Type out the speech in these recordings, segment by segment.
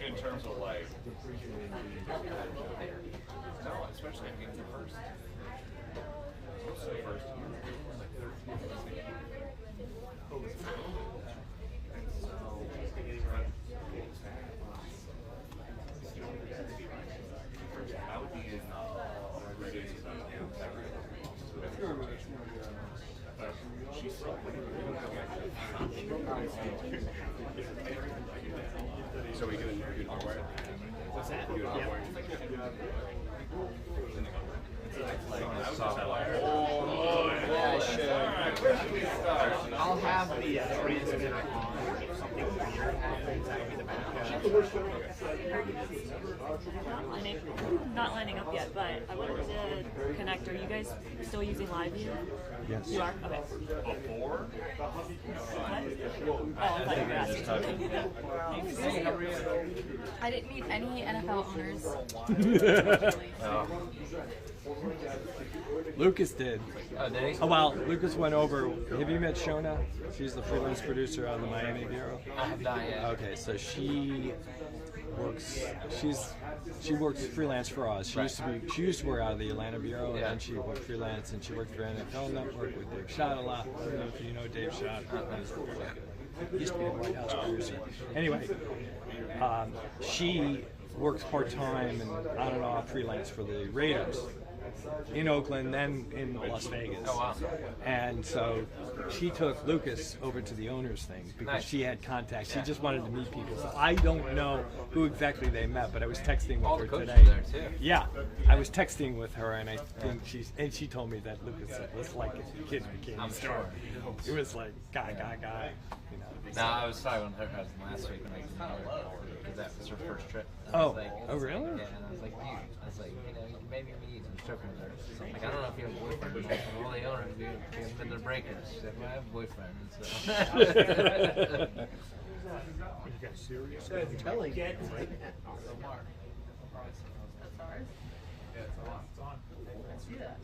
In terms of like, no, especially I mean the first. So first year, like 13. I would be in she's so so we can do hardware. What's that? Yeah, I should. I'll have the transmitter on something weird happens. That'll be the background. Not lining up yet, but I wanted to connect. Are you guys still using LiveView? Yes. You are? Okay. Before? What? Oh, I thought you were asking something. I didn't meet any NFL owners. Lucas did. Oh, did he? Oh, well, Lucas went over. Have you met Shona? She's the freelance producer of the Miami Bureau. I have not yet. Okay, so she works freelance for us. She used to work out of the Atlanta Bureau, and then she worked freelance, and she worked for NFL Network with Dave Schott a lot. I don't know if you know Dave Schott. He used to be a White House producer. Anyway, she works part-time and on and off freelance for the Raiders in Oakland, then in Las Vegas. Oh, wow. And so she took Lucas over to the owners thing because she had contacts. She just wanted to meet people. So I don't know who exactly they met, but I was texting with her today. There too. Yeah, I was texting with her, and I think she told me that Lucas was like a kid in a candy store. It was like guy. You know. No, I was talking with her last week when I because that was her first trip. Oh, really? Yeah, and I was like, dude, you maybe meet and joking with her. So I'm like, I don't know if you have a boyfriend. Like, all the owners do have been the breakers. She's like, well, I have a boyfriend. So. You got serious? I'm telling you. That's ours? Yeah, it's on. Let's do that.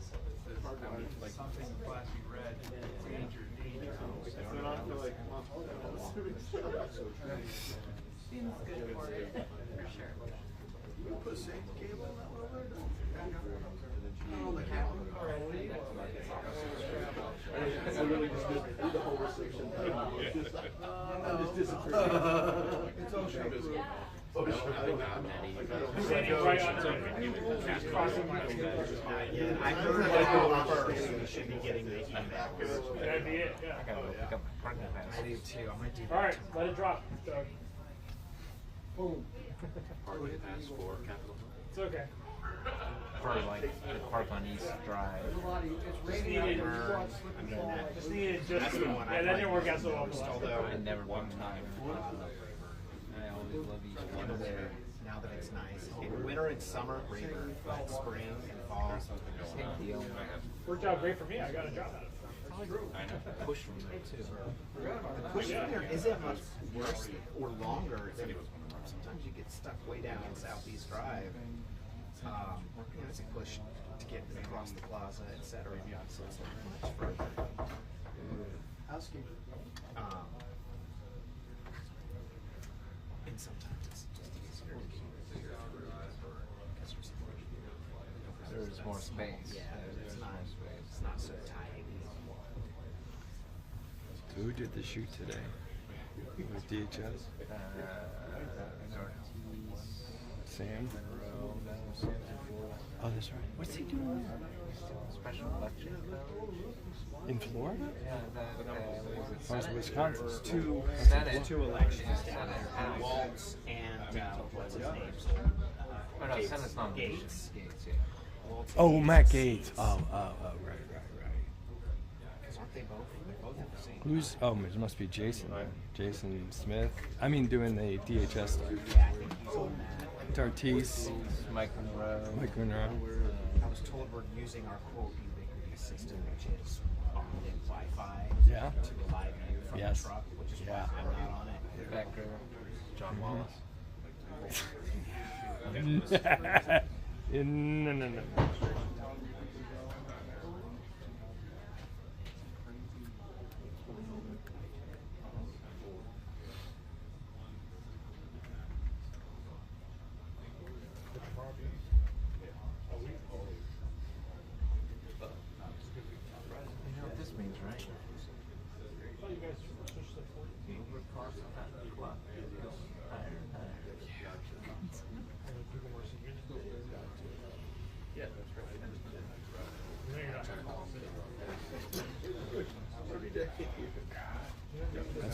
Like something flashy red. Danger. Seems good for it, for sure. Put safety cable on that one over there? I really just did the whole restriction. I'm just disappearing. It's all shit. Oh, sure. Standing right under it. Just crossing my fingers. I heard that we should be getting the email. That'd be it, yeah. I gotta go pick up my parking pass. I do too. I might do that. Alright, let it drop, Doug. Boom. It's okay. For like the park on East Drive. Just needed, just, yeah, that didn't work out so well. Although I never one time. I always love East Drive. Now that it's nice. In winter and summer, greater, but spring and fall. Same deal. Worked out great for me, I got a job out of it. Push from there too. The push from there isn't much worse or longer. Sometimes you get stuck way down on Southeast Drive. It's a push to get across the plaza, etc. So it's not much further. Housekeeping. And sometimes it's just easier to keep customer support. There's more space. Yeah, it's not so tight. So who did the shoot today? With DHS? Sam? Oh, that's right. What's he doing there? Special election In Florida? Yeah, that Or is it Wisconsin? Two elections down there. Waltz and what's his name? Oh no, Senate's nomination. Gates. Yeah. Waltz Oh, and Matt Gates. Oh, right. Because aren't they both? They both have the same. Who's? Oh, it must be Jason. Jason Smith. I mean, doing the DHS stuff. Yeah, I think he's on that. Tartis. Mike Monroe. Mike Monroe. I was told we're using our quote ubiquity system, which is on Wi-Fi Yeah. to the live view from Yes. the truck, which is Yeah. why I'm not on it. Becker. John Wallace. No.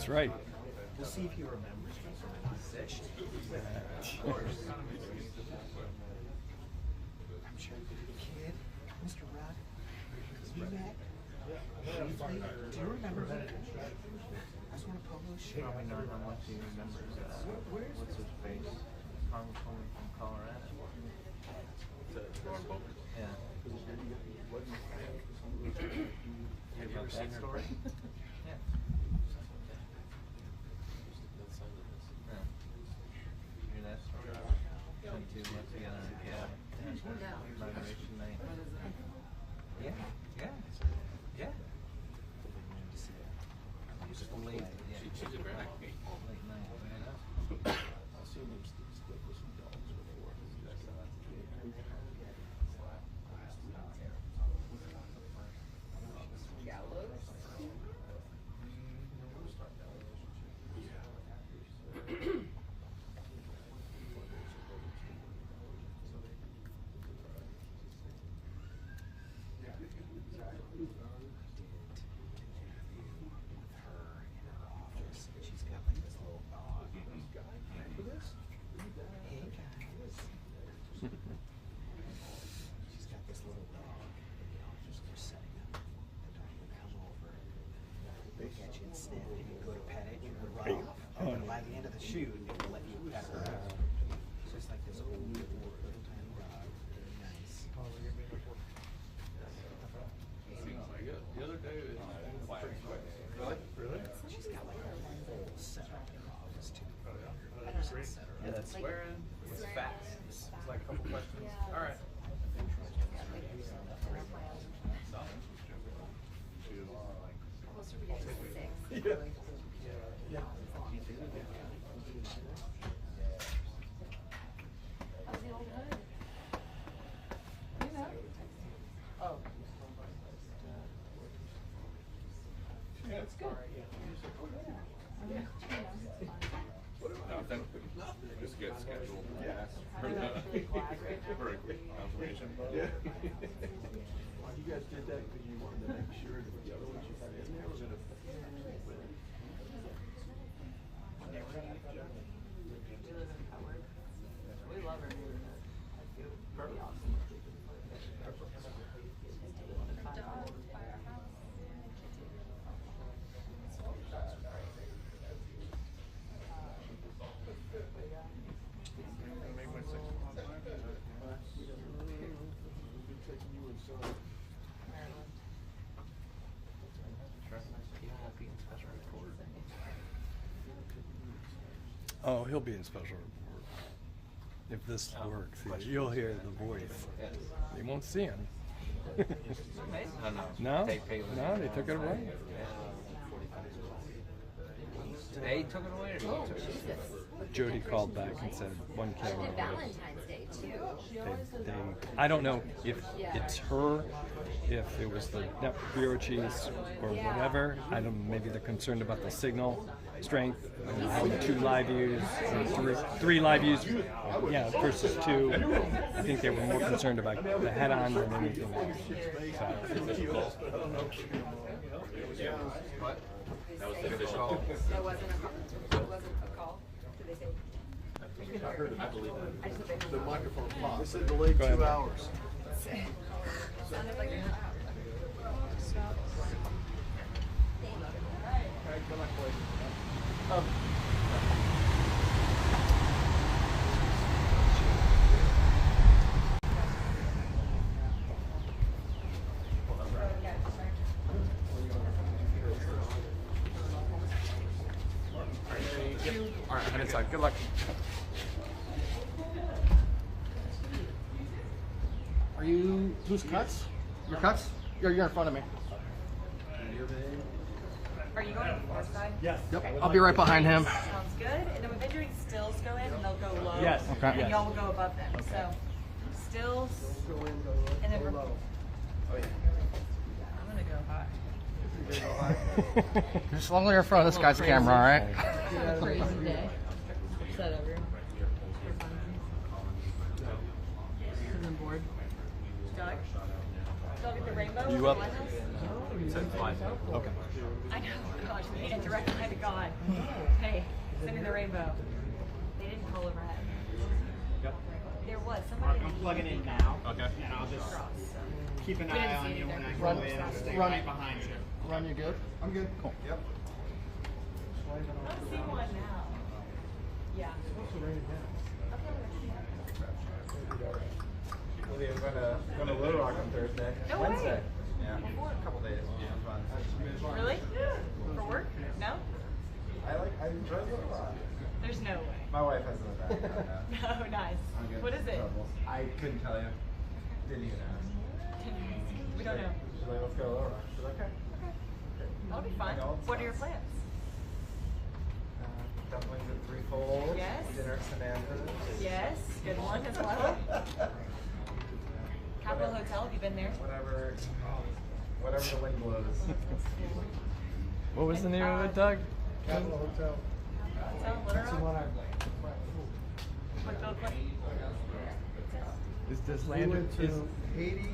right. We'll see if he remembers me from my position. Of course. I'm sure kid, Mr. Rudd, we met briefly. Do you remember me? I was one of Polo's show. Probably not how much he remembers. What's his face? Congresswoman from Colorado. Yeah. Hear about that story? Yeah. Hear that story? Went to together in Canada. Graduation night. Yeah. Yeah. Yeah. Just late. Yeah. She's a very nice Late night. Man. I've seen them stick with some dogs before. She's got like this little dog. Hey guys. She's got this little dog. And the officers are setting up. The dog will come over, look at you and sniff, and you go to pet it, you would run off. Oh, and by the end of the shoot, it will let you pet her. It's just like this old little tiny dog. Very nice. Seems like it. The other day it was quiet. Really? She's got like a whole setup in her office too. Yeah, that's swearing. It's fast. It's like a couple questions. All right. Yeah. Nothing. Just get scheduled. Yeah. For a quick confirmation. Yeah. You guys did that because you wanted to make sure that the other ones you had in there were going to win. We love her. Pretty awesome. Oh, he'll be in special report. If this works, you'll hear the voice. Yes. You won't see him. No, no. No? They paid No, they took it away. They took it away, or you took it? Jody called back and said one camera. And Valentine's Day too. I don't know if it's her, if it was the network bureau chiefs or whatever. I don't. Maybe they're concerned about the signal strength, having 2 live views, or 3 live views, yeah, versus 2. I think they were more concerned about the head-on than anything else. What? That was the official call. That wasn't a call. It wasn't a call. Did they say? I heard it. I just hope they The don't. microphone popped. They said delayed 2 hours. Sounded like they're not. All right, I'm inside. Good luck. Are you who's cuts? Your cuts? You're in front of me. Are you going to the fourth side? Yep. I'll be right behind him. Sounds good. And then when venturing stills go in, and they'll go low. Yes. Okay. And y'all will go above them. So stills, and then low. I'm gonna go high. Just long in front of this guy's camera, all right? Crazy day. Set over. Because I'm bored. Doug? Doug at the rainbow? You up? said fly. Okay. I know, gosh, we need it direct behind of God. Hey, send me the rainbow. They didn't call overhead. Yep. There was somebody. I'm plugging in now. Okay. And I'll just Cross. keep an We didn't eye see on it you either. when I Run- go in. I'll stay run- right behind you. Ron, you good? I'm good. Cool. Yep. I don't see one now. Yeah. Going to Little Rock on Thursday. No way. Wednesday. Yeah. Before. A couple days. Yeah, fun. Really? For work? No? I enjoy Little Rock. There's no way. My wife has a background now. No, nice. I'm good. What is it? I couldn't tell you. Didn't even ask. We don't know. She's like, let's go to Little Rock. She's like, okay. That'll be fun. I know it's What are your fun. plans? Dumplings at threefold. Yes. Dinner at Samantha's. Yes, good one as well. Capitol Hotel, have you been there? Whatever the wind blows. What was the name of it, Doug? Capital Hotel. Hotel, Little Rock? What Bill Clinton? Is this We land? went to Haiti,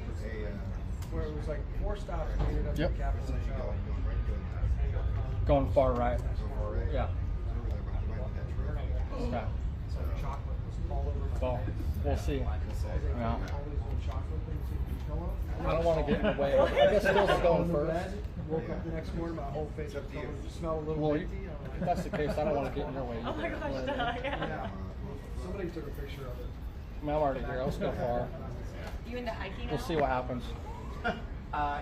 where it was like 4 stops. We ended up Yep. at Capital Hotel. Going far right. Yeah. Okay. So chocolate was all over. Well, we'll see. Yeah. All these little chocolate things that you fill up. I don't want to get in the way. I guess Phil's going first. Woke up the next morning, my whole face was covered. Smell a little Well, minty. if that's the case, I don't want to get in your way. Oh my gosh, either. Doug, yeah. Yeah. Somebody took a picture of it. I mean, I'm already here. Let's go far. You into hiking We'll now? see what happens.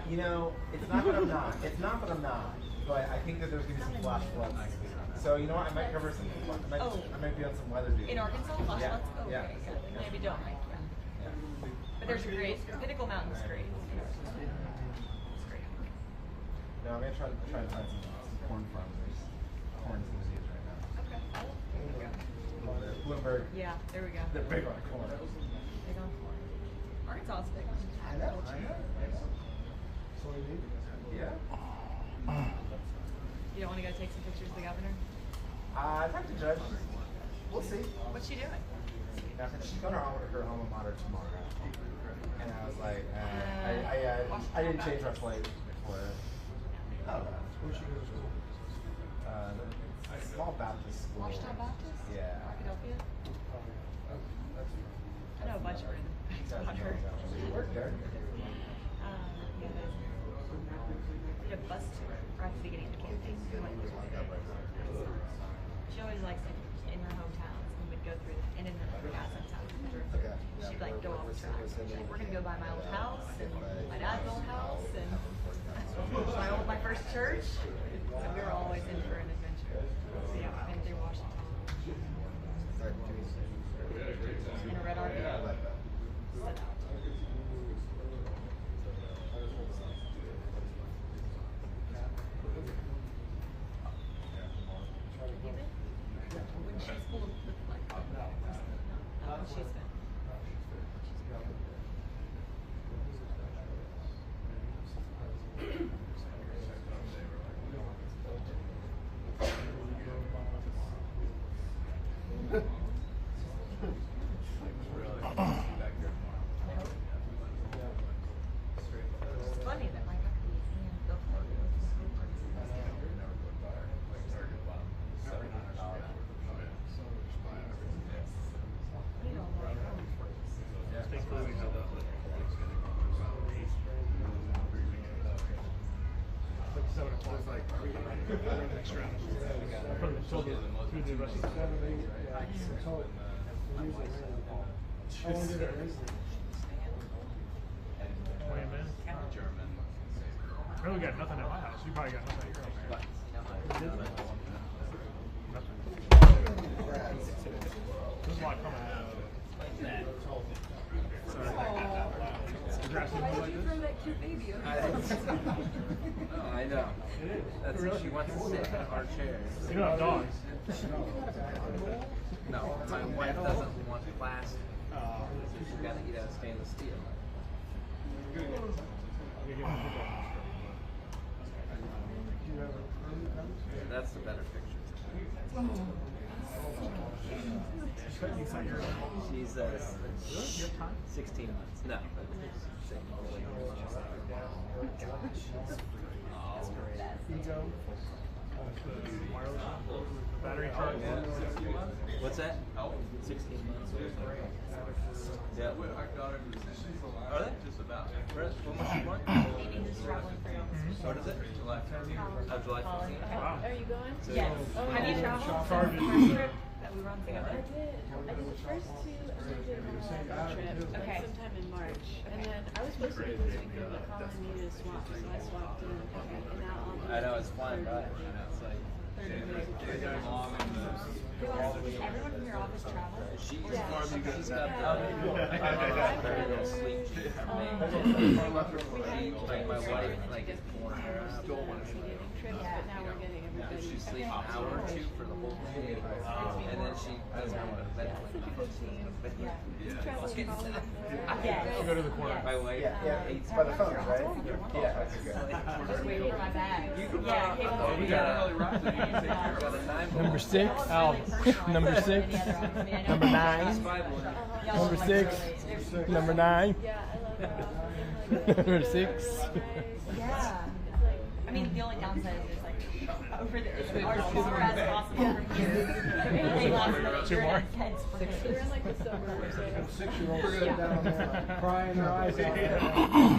You know, it's not that I'm not. It's not that I'm not. But I think that there's going to be some flash floods. So you know what? I might cover some. I might be on some weather duty. In Arkansas? Flash Yeah. floods? Oh, Yeah. okay, good. Maybe don't hike, yeah. Yeah. But there's a great, Pinnacle Mountain's great. It's great. No, I'm gonna try to find some corn farms. There's corn's in the news right now. Okay. Bloomberg. Yeah, there we go. They're big on corn. Big on corn. Arkansas is big on I know. So we need. Yeah. You don't want to go take some pictures of the governor? I'd have to judge. We'll see. What's she doing? Nothing. She's going to her alma mater tomorrow. And I was like, I didn't change my flight before. Oh. Where'd she go to school? Small Baptist school. Washington Baptist? Yeah. Arkadelphia? I know a bunch of her in Water. She worked there. Yeah, we did a bus tour right at the beginning of the campaign. She always likes it in her hometowns and would go through and in her dad's hometown. She'd like go off track. She's like, we're gonna go by my old house and my dad's old house and my first church. So we were always in for an adventure. So yeah, I've been through Washington. In a red RV. Set out. When she's full of like, no, when she's been. It's funny that my company and Bill Ford How long did it raise? I really got nothing at my house. You probably got nothing at your house. There's a lot coming out. Why did you throw that cute baby over I know. That's what she wants to sit in our chairs. You don't have dogs. No, my wife doesn't want plastic. She's got to eat out of stainless steel. That's the better picture. She's 16 months. No. Battery charge. What's that? 16 months. Yeah. Are they? Just about. When was she born? What is it? July 15th. Oh, July 15th. Wow. Are you going? Yes. Oh, Have you yeah. traveled? Charges. The first trip that we were on I together? did the first two, and I did the last trip, Okay. like sometime in March. And then I was supposed to be this weekend, but Colin needed a swap, so I swapped in. And now I'll be I know, it's flying by. I know, it's like. 30 minutes. Everyone from your office travels? She Yeah. informed you guys Yeah. about sleep like my wife like is pouring her out. Trips, but now we're getting everybody. She sleeps an hour or two for the whole day, and then she doesn't go to bed. I'll go to the corner. My wife It's by the phone, right? Yeah, that's good. I'm just waiting for my bag. Yeah, we got an early rise, so you can take care of the time. Number 6. Oh, number 6. Number 9. Number 6. Number 9. Yeah, I love that. Number 6. Yeah. I mean, the only downside is it's like over the as far as possible from here. They last like 2 more? intense for We're in like the suburbs, so. 6-year-olds sitting down there crying their eyes out.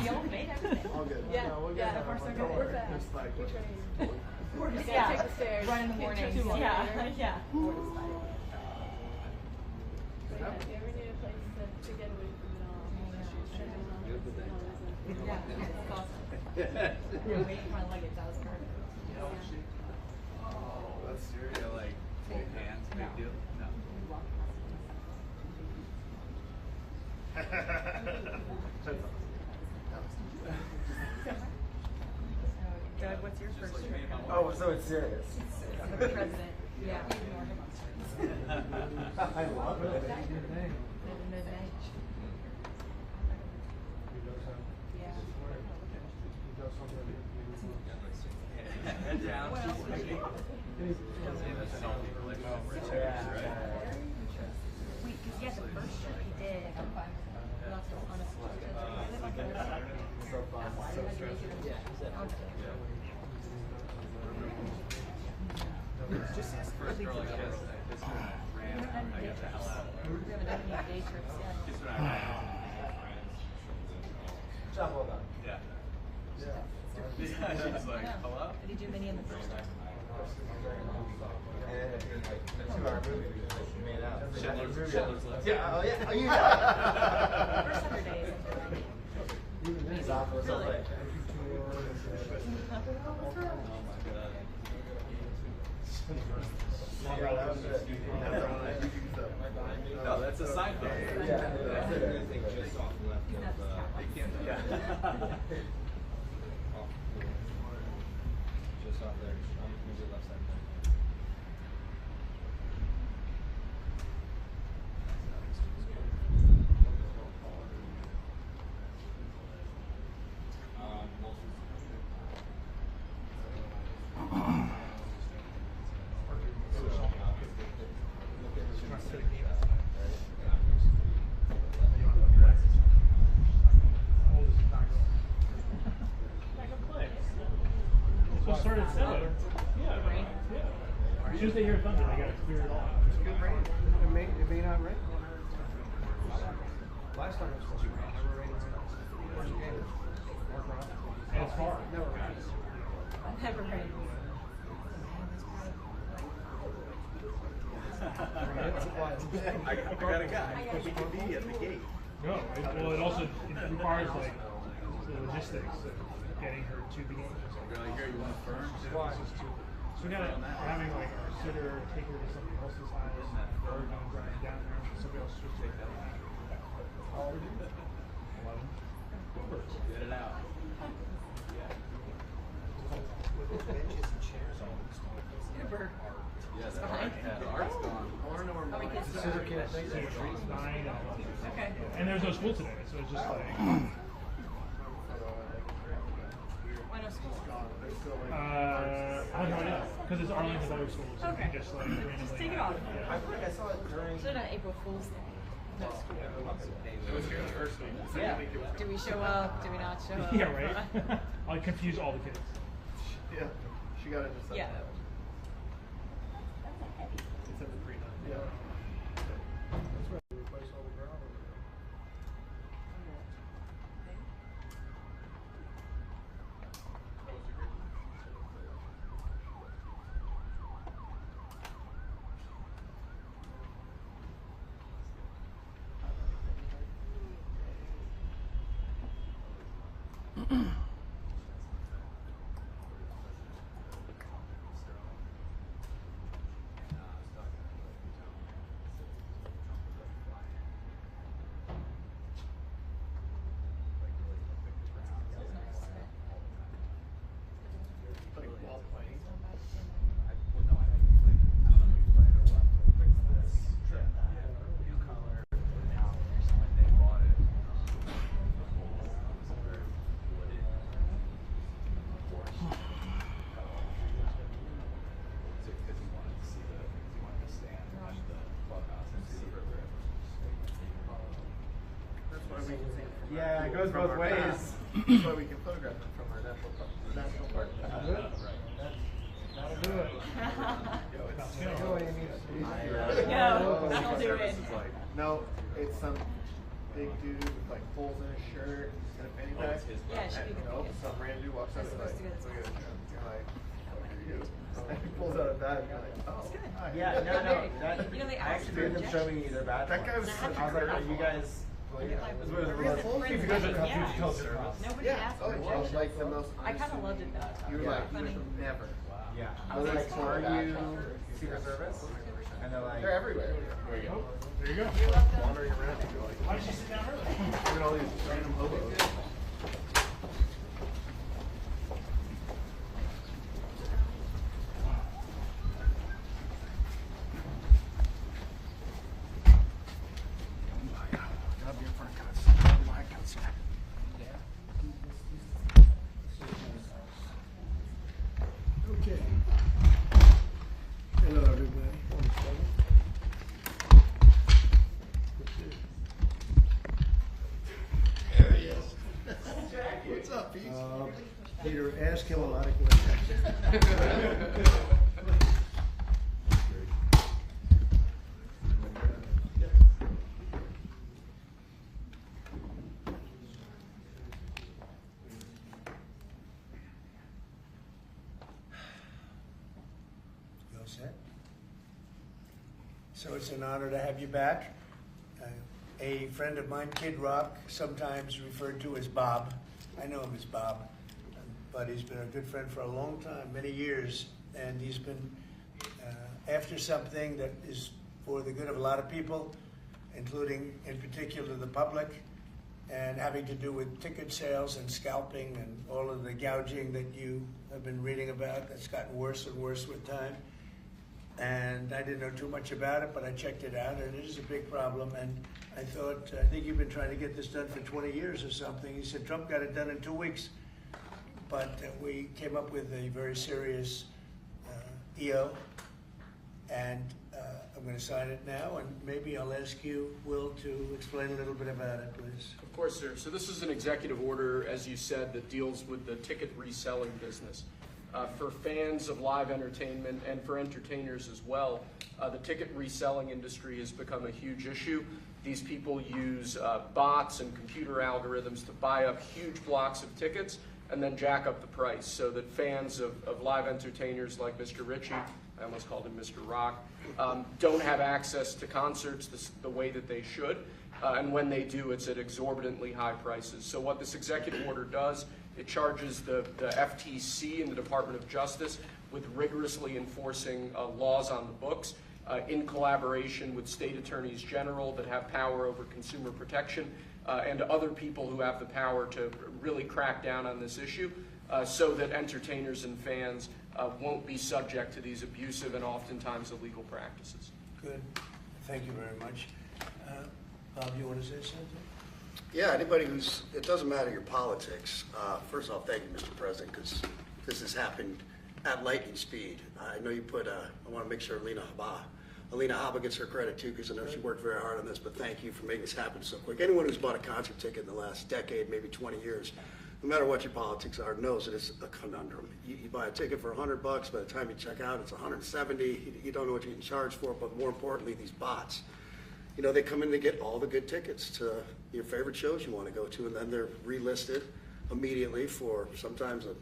Y'all made everything. Yeah, yeah, of course we're fast. We train. Just, Yeah, take the stairs. Run in the Get morning. trips later. Yeah, yeah. But yeah, if you ever need a place to get away from it all, Yeah, it's awesome. Yeah, waiting for my luggage. That was perfect. That's Syria like hold hands, big deal? No. Doug, what's your first trip? Oh, so it's serious. The president. Yeah. I love it. Mid-May. Head down. Wait, because yeah, the first trip he did. Lost us on a So fun. So stressful. Just ask for First girl I got yesterday. This one ran. I got the hell out of We haven't done any day trips yet. Just when I ran into Job well done. yeah. She's like, hello? Did he do many in the first trip? And it's been like a 2-hour movie we just made out. Schindler's List. Yeah, oh yeah, oh you First 100 days. It's awful, it's Really? like. Yeah, that was it. No, that's a side note. Yeah. Just off left of, yeah. Just off there, maybe left side. So it started similar. Yeah. As soon as they hear thunder, they gotta clear it all. It may not rain. Last time it was supposed to rain. Never rained. Where's the game? And it's far. Never rains. Never rained. I got a guy. We can be at the gate. No, well, it also requires like the logistics of getting her to the game. You're like, here, you want a firm? So we gotta, we're having like our sitter take her to somebody else's house, or drive down there, and somebody else just take that. 11. Get it out. Benches and chairs all Super. Yeah, the art's gone. How many kids do you Scissor have? kids, thank you. 9 and 11. Okay. And there's no school today, so it's just like, Why no school? I have no idea because it's Arlington Public Schools. So Okay. you just like randomly. Just take it off. Yeah. I feel like I saw it during. Should have April Fool's Day. No school. It was here Thursday. Yeah. Do we show up? Do we not show up? Yeah, right. I'll confuse all the kids. Yeah, she got it just like Yeah. that. It's in the pre-nut. Yeah. That's right. We replace all the ground over there. Like while playing. That's why we can see it from Yeah, our- it goes from both our ways. path. That's why we can photograph it from our national park. That'll do it. That'll do it. That's all you need to do. No, don't do it. No, it's some big dude with like holes in his shirt and a fanny pack. Yeah, it should be And, the no, biggest. some random dude walks up and like, That's look supposed at to it. go You're like, there you go. And he pulls out a bag and you're like, oh. It's good. hi. Yeah, no. That, You know, they I asked actually for made them show me injections. their badge. That guy was ones. such a I was like, great are you guys? Like, This was where's really the cool. friends If you guys are meeting? confused, Yeah. culture class. Nobody Yeah. asked Oh, for well, injections. like the most. I kind of loved it though. You were Yeah. like, you would have never. Yeah. I was like, are you Secret Service? And they're like, They're everywhere. There you go. There you go. You're welcome. Wandering around, you're like, Why did you sit down early? look at all these random hobos. Grab your front cuts. Grab my cuts. Okay. Hello, everybody. There he is. What's up, Pete? Peter, ask him a lot of questions. You all set? So it's an honor to have you back. A friend of mine, Kid Rock, sometimes referred to as Bob. I know him as Bob, but he's been a good friend for a long time, many years, and he's been after something that is for the good of a lot of people, including, in particular, the public, and having to do with ticket sales and scalping and all of the gouging that you have been reading about. That's gotten worse and worse with time. And I didn't know too much about it, but I checked it out, and it is a big problem. And I thought, I think you've been trying to get this done for 20 years or something. He said Trump got it done in 2 weeks. But we came up with a very serious EO, and I'm going to sign it now, and maybe I'll ask you, Will, to explain a little bit about it, please. Of course, sir. So this is an executive order, as you said, that deals with the ticket reselling business. For fans of live entertainment and for entertainers as well, the ticket reselling industry has become a huge issue. These people use bots and computer algorithms to buy up huge blocks of tickets and then jack up the price so that fans of live entertainers like Mr. Ritchie, I almost called him Mr. Rock, don't have access to concerts the way that they should. And when they do, it's at exorbitantly high prices. So what this executive order does, it charges the FTC and the Department of Justice with rigorously enforcing laws on the books in collaboration with state attorneys general that have power over consumer protection and other people who have the power to really crack down on this issue so that entertainers and fans won't be subject to these abusive and oftentimes illegal practices. Good. Thank you very much. Bob, you want to say something? Yeah, anybody who's, it doesn't matter your politics. First off, thank you, Mr. President, because this has happened at lightning speed. I know you put, I want to make sure Alina Haba gets her credit too, because I know she worked very hard on this, but thank you for making this happen so quick. Anyone who's bought a concert ticket in the last decade, maybe 20 years, no matter what your politics are, knows that it's a conundrum. You buy a ticket for $100, by the time you check out, it's $170. You don't know what you're getting charged for, but more importantly, these bots. You know, they come in to get all the good tickets to your favorite shows you want to go to, and then they're relisted immediately for sometimes a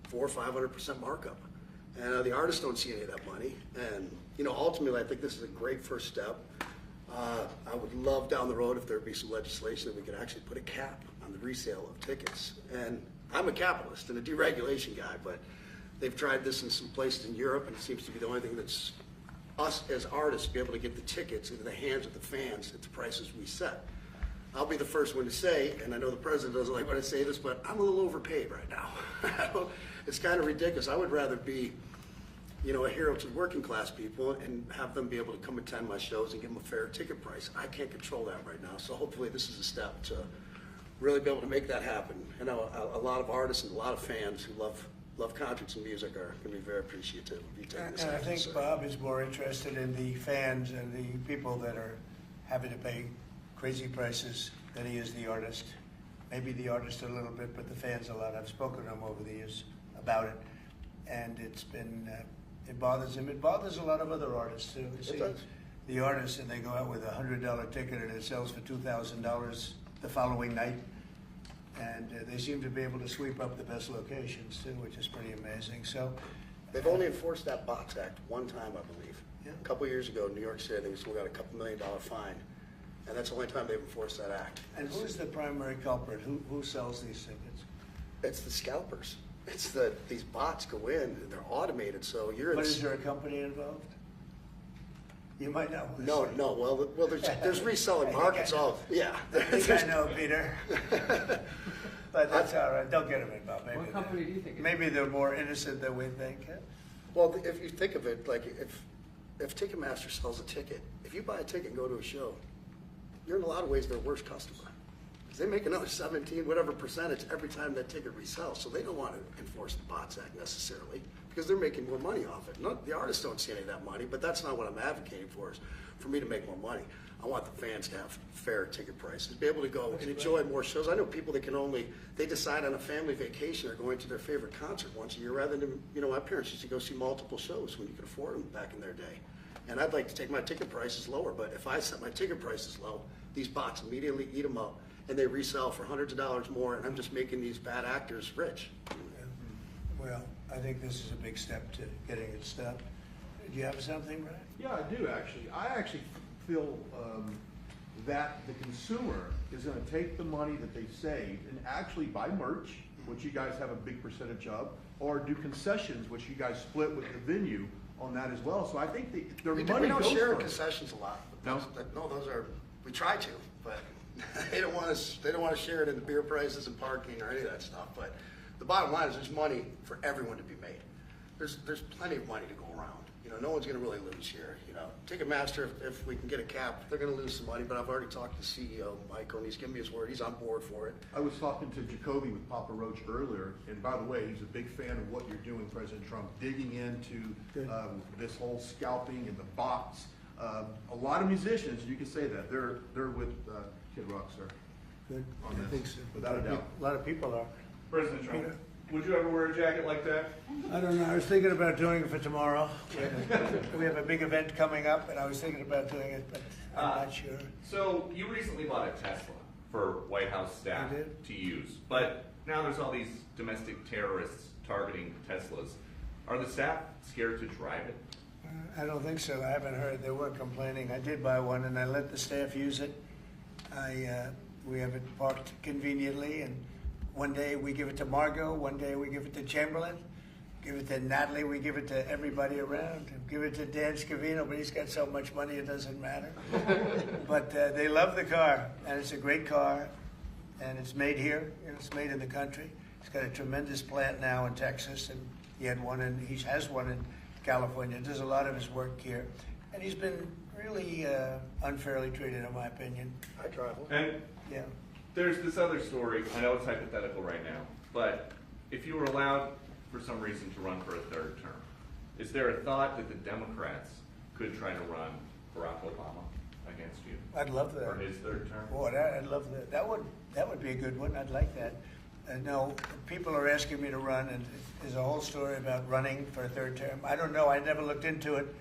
400 or 500% markup. And the artists don't see any of that money. And, you know, ultimately, I think this is a great first step. I would love down the road if there'd be some legislation that we could actually put a cap on the resale of tickets. And I'm a capitalist and a deregulation guy, but they've tried this in some places in Europe, and it seems to be the only thing that's us as artists be able to get the tickets into the hands of the fans at the prices we set. I'll be the first one to say, and I know the president doesn't like when I say this, but I'm a little overpaid right now. It's kind of ridiculous. I would rather be, you know, a hero to working class people and have them be able to come attend my shows and give them a fair ticket price. I can't control that right now, so hopefully this is a step to really be able to make that happen. I know a lot of artists and a lot of fans who love concerts and music are going to be very appreciative of you taking this And I action, think sir. Bob is more interested in the fans and the people that are having to pay crazy prices than he is the artist. Maybe the artist a little bit, but the fans a lot. I've spoken to him over the years about it, and it's been, it bothers him. It bothers a lot of other artists too. You see, does. the artists, and they go out with a $100 ticket and it sells for $2,000 the following night. And they seem to be able to sweep up the best locations too, which is pretty amazing. So They've only enforced that Box Act one time, I believe. Yeah. A couple years ago in New York City, we still got a couple $1 million fine. And that's the only time they've enforced that act. And who's the primary culprit? Who sells these tickets? It's the scalpers. It's these bots go in, and they're automated, so you're in. But is there a company involved? You might not want to No, say. no. Well, there's reselling markets. All yeah. I think I know, Peter. But that's all right. Don't get them involved. Maybe What company do you think it is? Maybe they're more innocent than we think. Well, if you think of it, like if Ticketmaster sells a ticket, if you buy a ticket and go to a show, you're in a lot of ways their worst customer. Because they make another 17 whatever percentage every time that ticket resells. So they don't want to enforce the Bots Act necessarily because they're making more money off it. The artists don't see any of that money, but that's not what I'm advocating for, is for me to make more money. I want the fans to have fair ticket prices, be able to go and enjoy more shows. I know people that they decide on a family vacation or going to their favorite concert once a year rather than, you know, my parents used to go see multiple shows when you could afford them back in their day. And I'd like to take my ticket prices lower, but if I set my ticket prices low, these bots immediately eat them up and they resell for hundreds of dollars more, and I'm just making these bad actors rich. Well, I think this is a big step to getting it stopped. Do you have something, Brian? Yeah, I do actually. I actually feel that the consumer is going to take the money that they've saved and actually buy merch, which you guys have a big percentage of, or do concessions, which you guys split with the venue on that as well. So I think their We money don't goes share first. concessions a lot. No? No, those are, we try to, but they don't want to share it in the beer prices and parking or any of that stuff. But the bottom line is there's money for everyone to be made. There's plenty of money to go around. You know, no one's going to really lose here. You know, Ticketmaster, if we can get a cap, they're going to lose some money. But I've already talked to the CEO, Michael, and he's given me his word. He's on board for it. I was talking to Jacoby with Papa Roach earlier, and by the way, he's a big fan of what you're doing, President Trump, digging into this whole scalping and the bots. A lot of musicians, you can say that, they're with Kid Rock, sir. Good. On this, I think so. without a doubt. A lot of people are. President Trump, would you ever wear a jacket like that? I don't know. I was thinking about doing it for tomorrow. We have a big event coming up, and I was thinking about doing it, but I'm not sure. So you recently bought a Tesla for White House staff I did. to use, but now there's all these domestic terrorists targeting Teslas. Are the staff scared to drive it? I don't think so. I haven't heard. They weren't complaining. I did buy one, and I let the staff use it. We have it parked conveniently, and one day we give it to Margot, one day we give it to Chamberlain, give it to Natalie, we give it to everybody around. Give it to Dan Scavino, but he's got so much money it doesn't matter. But they love the car, and it's a great car, and it's made here. It's made in the country. He's got a tremendous plant now in Texas, and he has one in California. Does a lot of his work here, and he's been really unfairly treated, in my opinion. I drive one. And Yeah. there's this other story. I know it's hypothetical right now, but if you were allowed for some reason to run for a third term, is there a thought that the Democrats could try to run Barack Obama against you? I'd love that. For his third term? Boy, I'd love that. That would be a good one. I'd like that. No, people are asking me to run, and there's a whole story about running for a third term. I don't know. I never looked into it.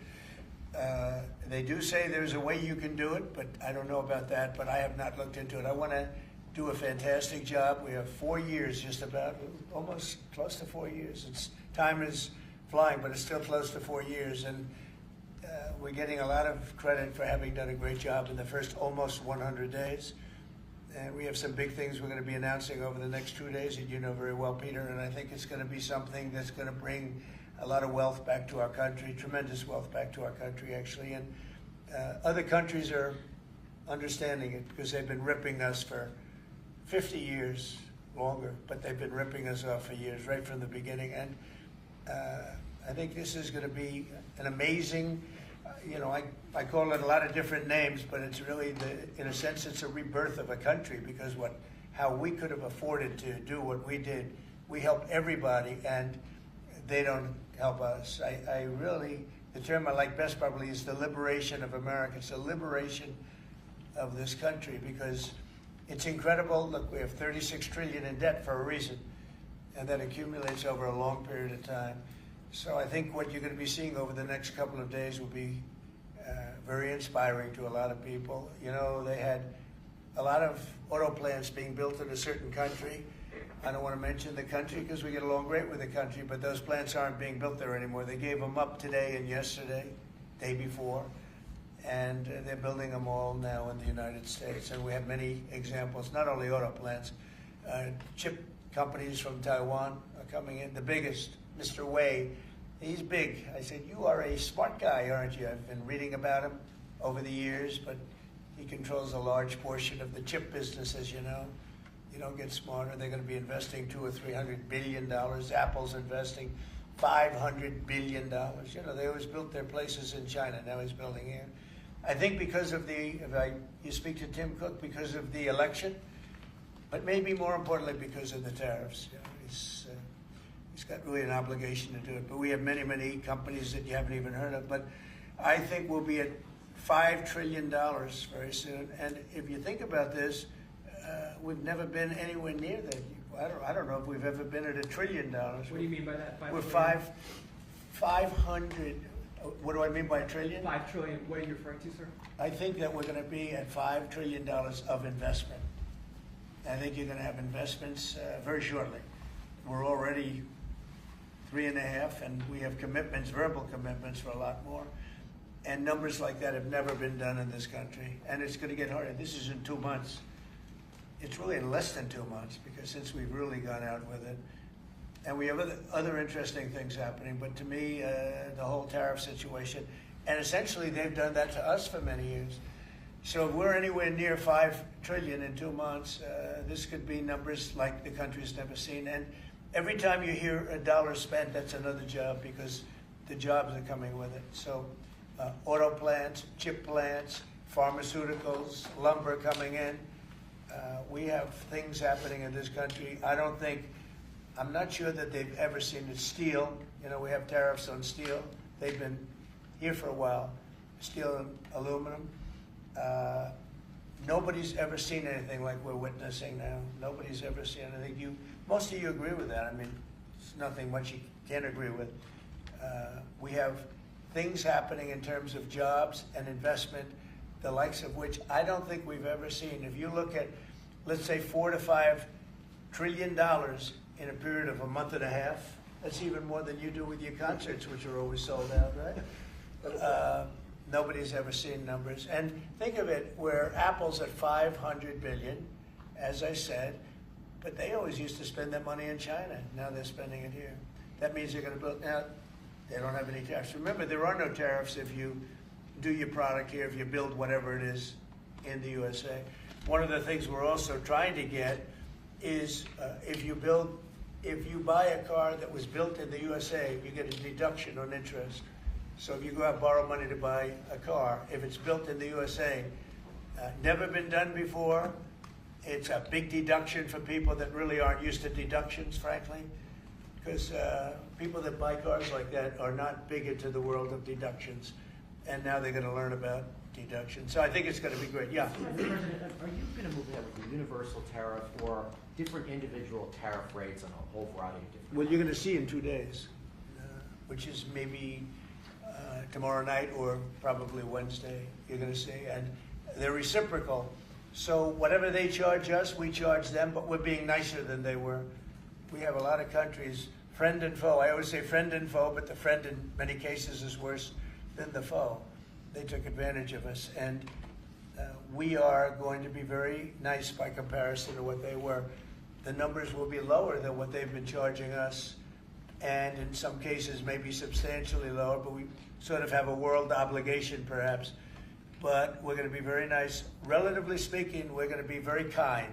They do say there's a way you can do it, but I don't know about that. But I have not looked into it. I want to do a fantastic job. We have 4 years, just about, almost close to 4 years. Time is flying, but it's still close to 4 years, and we're getting a lot of credit for having done a great job in the first almost 100 days. And we have some big things we're going to be announcing over the next 2 days, and you know very well, Peter, and I think it's going to be something that's going to bring a lot of wealth back to our country, tremendous wealth back to our country, actually. And other countries are understanding it because they've been ripping us for 50 years, longer, but they've been ripping us off for years, right from the beginning. And I think this is going to be an amazing, I call it a lot of different names, but it's really, in a sense, it's a rebirth of a country, because how we could have afforded to do what we did. We help everybody, and they don't help us. I really, the term I like best probably is the liberation of America. It's the liberation of this country, because it's incredible. Look, we have 36 trillion in debt for a reason, and that accumulates over a long period of time. So I think what you're going to be seeing over the next couple of days will be very inspiring to a lot of people. You know, they had a lot of auto plants being built in a certain country. I don't want to mention the country because we get along great with the country, but those plants aren't being built there anymore. They gave them up today and yesterday, day before, and they're building them all now in the United States. And we have many examples, not only auto plants, chip companies from Taiwan are coming in. The biggest, Mr. Wei, he's big. I said, you are a smart guy, aren't you? I've been reading about him over the years, but he controls a large portion of the chip business, as you know. You don't get smarter. They're going to be investing $200 or $300 billion. Apple's investing $500 billion. You know, they always built their places in China. Now he's building here. I think because of you speak to Tim Cook, because of the election, but maybe more importantly because of the tariffs. You know, he's got really an obligation to do it. But we have many, many companies that you haven't even heard of. But I think we'll be at $5 trillion very soon. And if you think about this, we've never been anywhere near that. I don't know if we've ever been at $1 trillion. What do you mean by that? We're 500. What do I mean by trillion? 5 trillion. What are you referring to, sir? I think that we're going to be at $5 trillion of investment. I think you're going to have investments very shortly. We're already 3.5, and we have commitments, verbal commitments for a lot more. And numbers like that have never been done in this country. And it's going to get harder. This is in 2 months. It's really in less than 2 months, because since we've really gone out with it. And we have other interesting things happening. But to me, the whole tariff situation, and essentially they've done that to us for many years. So if we're anywhere near $5 trillion in 2 months, this could be numbers like the country's never seen. And every time you hear a dollar spent, that's another job, because the jobs are coming with it. So auto plants, chip plants, pharmaceuticals, lumber coming in. We have things happening in this country. I'm not sure that they've ever seen it. Steel, you know, we have tariffs on steel. They've been here for a while. Steel and aluminum. Nobody's ever seen anything like we're witnessing now. Nobody's ever seen anything. Most of you agree with that. I mean, it's nothing much you can't agree with. We have things happening in terms of jobs and investment, the likes of which I don't think we've ever seen. If you look at, let's say, $4 to $5 trillion in a period of a month and a half, that's even more than you do with your concerts, which are always sold out, right? Nobody's ever seen numbers. And think of it, where Apple's at $500 billion, as I said, but they always used to spend that money in China. Now they're spending it here. That means they're going to build. Now, they don't have any tariffs. Remember, there are no tariffs if you do your product here, if you build whatever it is in the USA. One of the things we're also trying to get is if you buy a car that was built in the USA, you get a deduction on interest. So if you go out and borrow money to buy a car, if it's built in the USA, never been done before, It's a big deduction for people that really aren't used to deductions, frankly, because people that buy cars like that are not big into the world of deductions, and now they're going to learn about deductions. So I think it's going to be great. Yeah. Mr. President, are you going to move ahead with a universal tariff or different individual tariff rates on a whole variety of different? Well, you're going to see in 2 days, which is maybe tomorrow night or probably Wednesday. You're going to see, and they're reciprocal. So whatever they charge us, we charge them, but we're being nicer than they were. We have a lot of countries, friend and foe. I always say friend and foe, but the friend in many cases is worse than the foe. They took advantage of us, and we are going to be very nice by comparison to what they were. The numbers will be lower than what they've been charging us, and in some cases maybe substantially lower, but we sort of have a world obligation perhaps. But we're going to be very nice. Relatively speaking, we're going to be very kind.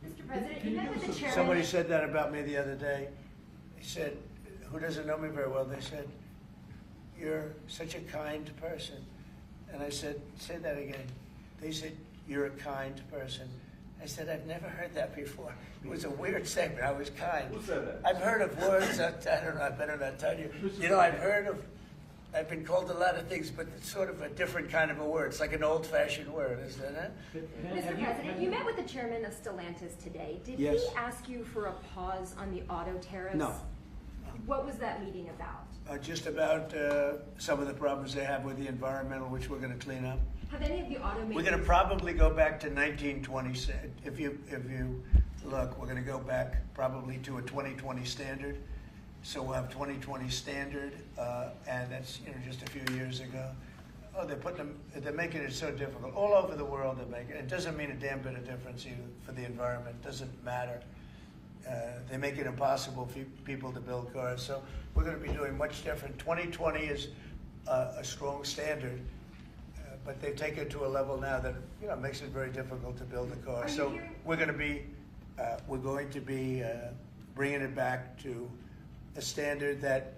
Mr. President, you met with the chairman. Somebody said that about me the other day. They said, who doesn't know me very well, they said, "You're such a kind person." And I said, "Say that again." They said, "You're a kind person." I said, "I've never heard that before." It was a weird statement. I was kind. Who said that? I've heard of words that, I don't know, I better not tell you. You know, I've been called a lot of things, but it's sort of a different kind of a word. It's like an old-fashioned word, isn't it? Mr. President, you met with the chairman of Stellantis today. Did Yes. he ask you for a pause on the auto tariffs? No. What was that meeting about? Just about some of the problems they have with the environmental, which we're going to clean up. Have any of the automakers... We're going to probably go back to 1920. If you look, we're going to go back probably to a 2020 standard. So we'll have 2020 standard, and that's just a few years ago. Oh, they're making it so difficult all over the world. They're making it. It doesn't mean a damn bit of difference either for the environment. It doesn't matter. They make it impossible for people to build cars. So we're going to be doing much different. 2020 is a strong standard, but they've taken it to a level now that makes it very difficult to build a car. So we're going to be bringing it back to a standard that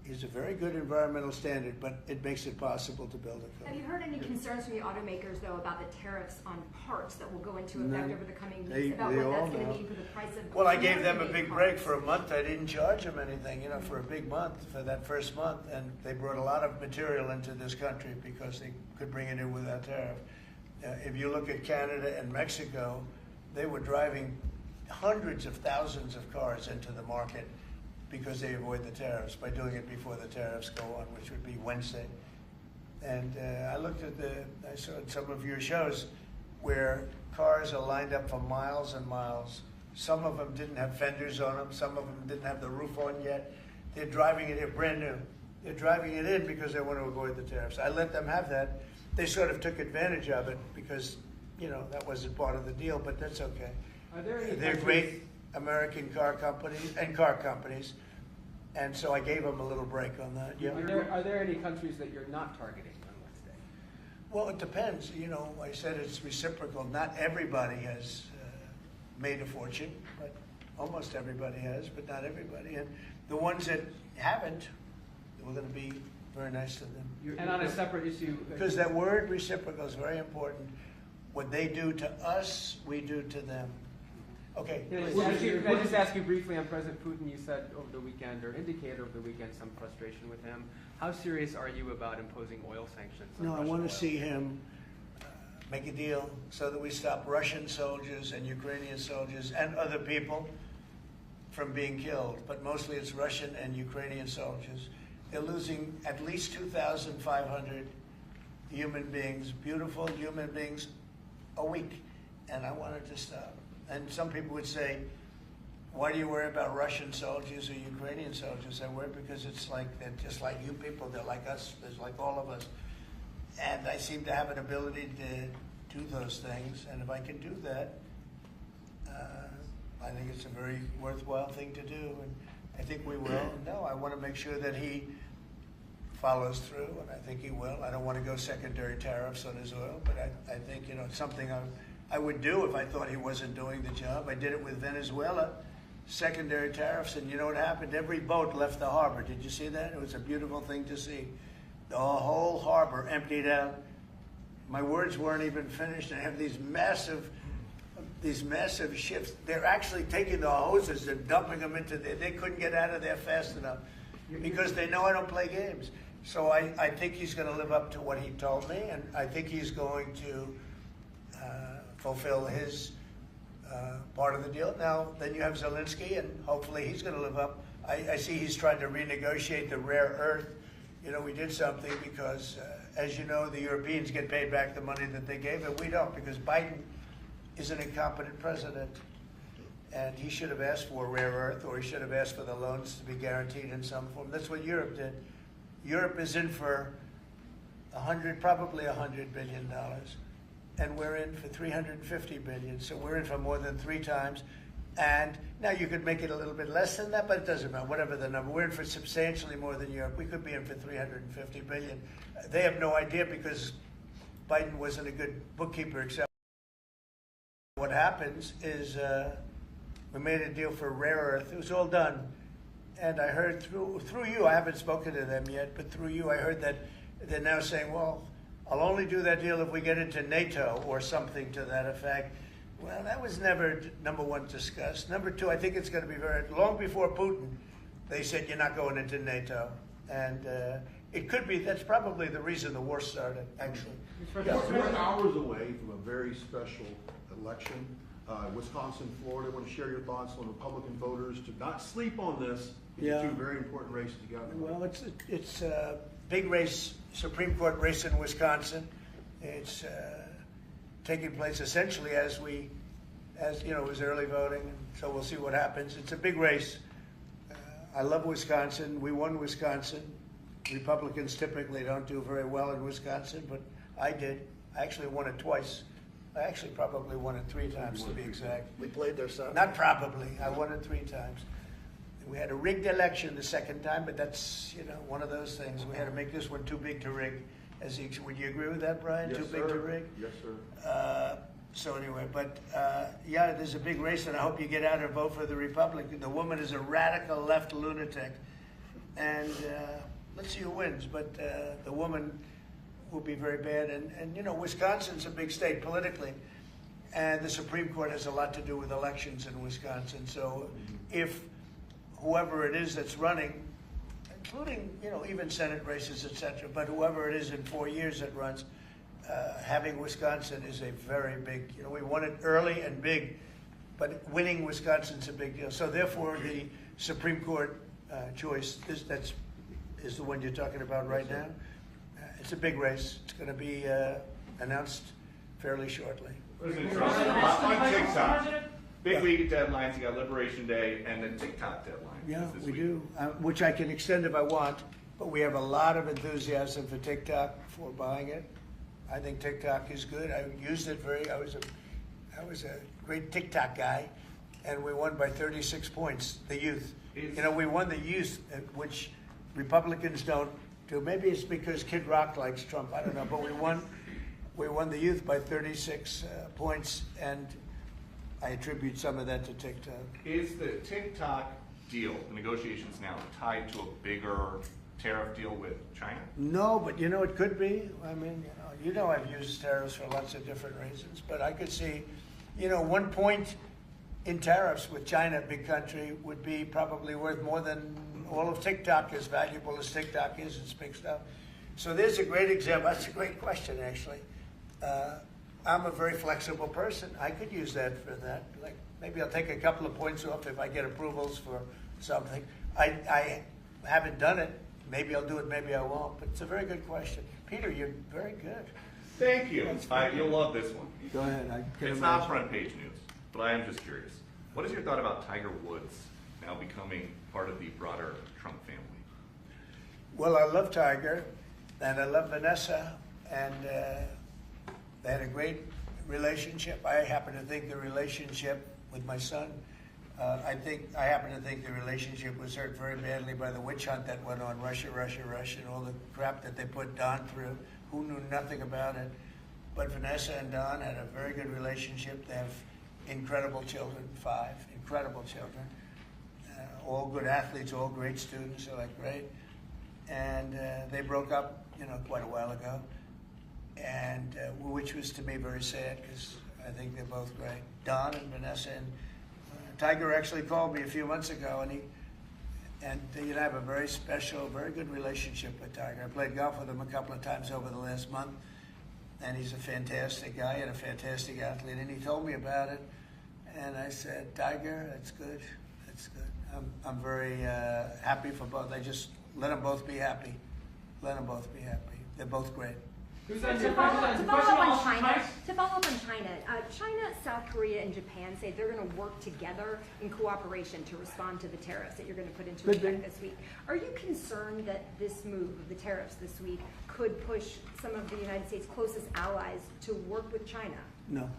is a very good environmental standard, but it makes it possible to build a car. Have you heard any concerns from the automakers, though, about the tariffs on parts that will go into effect over the coming weeks, about what that's going to mean for the price of... Well, I gave them a big break for a month. I didn't charge them anything, for a big month, for that first month, and they brought a lot of material into this country because they could bring it in without tariff. If you look at Canada and Mexico, they were driving hundreds of thousands of cars into the market because they avoid the tariffs by doing it before the tariffs go on, which would be Wednesday. And I saw some of your shows where cars are lined up for miles and miles. Some of them didn't have fenders on them. Some of them didn't have the roof on yet. They're driving it in brand new. They're driving it in because they want to avoid the tariffs. I let them have that. They sort of took advantage of it because, that wasn't part of the deal, but that's okay. They're great American car companies, and so I gave them a little break on that. Yeah. Are there any countries that you're not targeting on Wednesday? Well, it depends. I said it's reciprocal. Not everybody has made a fortune, but almost everybody has, but not everybody. And the ones that haven't, we're going to be very nice to them. And on a separate issue... Because that word reciprocal is very important. What they do to us, we do to them. Okay. Can I just ask you briefly on President Putin? You said over the weekend, or indicated over the weekend, some frustration with him. How serious are you about imposing oil sanctions on No, I want oil? to see him make a deal so that we stop Russian soldiers and Ukrainian soldiers and other people from being killed. But mostly it's Russian and Ukrainian soldiers. They're losing at least 2,500 human beings, beautiful human beings, a week. And I want it to stop. And some people would say, why do you worry about Russian soldiers or Ukrainian soldiers? I worry because they're just like you people. They're like us. They're like all of us. And I seem to have an ability to do those things. And if I can do that, I think it's a very worthwhile thing to do. And I think we will. No, I want to make sure that he follows through, and I think he will. I don't want to go secondary tariffs on his oil, but I think, it's something I would do if I thought he wasn't doing the job. I did it with Venezuela, secondary tariffs, and you know what happened? Every boat left the harbor. Did you see that? It was a beautiful thing to see. The whole harbor emptied out. My words weren't even finished. I have these massive these massive ships. They're actually taking the hoses and dumping them into there. They couldn't get out of there fast enough because they know I don't play games. So I think he's going to live up to what he told me, and I think he's going to fulfill his part of the deal. Now, then you have Zelensky, and hopefully he's going to live up. I see he's trying to renegotiate the rare earth. You know, we did something because, as you know, the Europeans get paid back the money that they gave, and we don't, because Biden is an incompetent president. And he should have asked for rare earth, or he should have asked for the loans to be guaranteed in some form. That's what Europe did. Europe is in for probably $100 billion, and we're in for $350 billion. So we're in for more than 3 times. And now you could make it a little bit less than that, but it doesn't matter, whatever the number. We're in for substantially more than Europe. We could be in for $350 billion. They have no idea because Biden wasn't a good bookkeeper, except what happens is we made a deal for rare earth. It was all done. And I heard through you, I haven't spoken to them yet, but through you I heard that they're now saying, well, I'll only do that deal if we get into NATO or something to that effect. Well, that was never, number one, discussed. Number two, I think it's going to be long before Putin, they said you're not going into NATO. And it could be, that's probably the reason the war started, actually. Yeah, we're hours away from a very special election. Wisconsin, Florida, I want to share your thoughts on Republican voters to not sleep on this. These are 2 very important races together. Well, it's a big race, Supreme Court race in Wisconsin. It's taking place essentially as you know, it was early voting, and so we'll see what happens. It's a big race. I love Wisconsin. We won Wisconsin. Republicans typically don't do very well in Wisconsin, but I did. I actually won it twice. I actually probably won it 3 times, to be exact. We played their side. Not probably. I won it 3 times. We had a rigged election the second time, but that's, you know, one of those things. We had to make this one too big to rig. Would you agree with that, Brian? Yes, too big to rig? Yes, sir. So anyway, but yeah, there's a big race, and I hope you get out and vote for the Republican. The woman is a radical left lunatic, and let's see who wins. But the woman will be very bad, and you know, Wisconsin's a big state politically, and the Supreme Court has a lot to do with elections in Wisconsin. So if whoever it is that's running, including, you know, even Senate races, etc., but whoever it is in 4 years that runs, having Wisconsin is a very big, you know, we won it early and big, but winning Wisconsin's a big deal. So therefore, the Supreme Court choice is the one you're talking about right now. It's a big race. It's going to be announced fairly shortly. President Trump, on TikTok, big week deadlines. You got Liberation Day and then TikTok deadline. Yeah, we do, which I can extend if I want, but we have a lot of enthusiasm for TikTok, for buying it. I think TikTok is good. I used it I was a great TikTok guy, and we won by 36 points, the youth. You know, we won the youth, which Republicans don't do. Maybe it's because Kid Rock likes Trump, I don't know, but we won the youth by 36 points, and I attribute some of that to TikTok. Is the TikTok deal, the negotiations now, tied to a bigger tariff deal with China? No, but you know, it could be. I mean, you know I've used tariffs for lots of different reasons, but I could see, you know, 1 point in tariffs with China, a big country, would be probably worth more than all of TikTok, as valuable as TikTok is. It's big stuff. So there's a great example. That's a great question, actually. I'm a very flexible person. I could use that for that. Like, maybe I'll take a couple of points off if I get approvals for something. I haven't done it. Maybe I'll do it, maybe I won't. But it's a very good question. Peter, you're very good. Thank you. You'll love this one. Go ahead. It's not front page news, but I am just curious. What is your thought about Tiger Woods now becoming part of the broader Trump family? Well, I love Tiger, and I love Vanessa, and they had a great relationship. I happen to think the relationship with my son, I happen to think the relationship was hurt very badly by the witch hunt that went on, Russia, and all the crap that they put Don through, who knew nothing about it. But Vanessa and Don had a very good relationship. They have incredible children, 5 incredible children, all good athletes, all great students. They're like great, and they broke up, you know, quite a while ago, and which was to me very sad because I think they're both great. Don and Vanessa, and Tiger actually called me a few months ago, and you know, I have a very special, very good relationship with Tiger. I played golf with him a couple of times over the last month, and he's a fantastic guy and a fantastic athlete, and he told me about it, and I said, Tiger, that's good, that's good. I'm very happy for both. I just let them both be happy. Let them both be happy. They're both great. To follow up on China, China, South Korea, and Japan say they're going to work together in cooperation to respond to the tariffs that you're going to put into effect this week. Are you concerned that this move of the tariffs this week could push some of the United States' closest allies to work with China? No,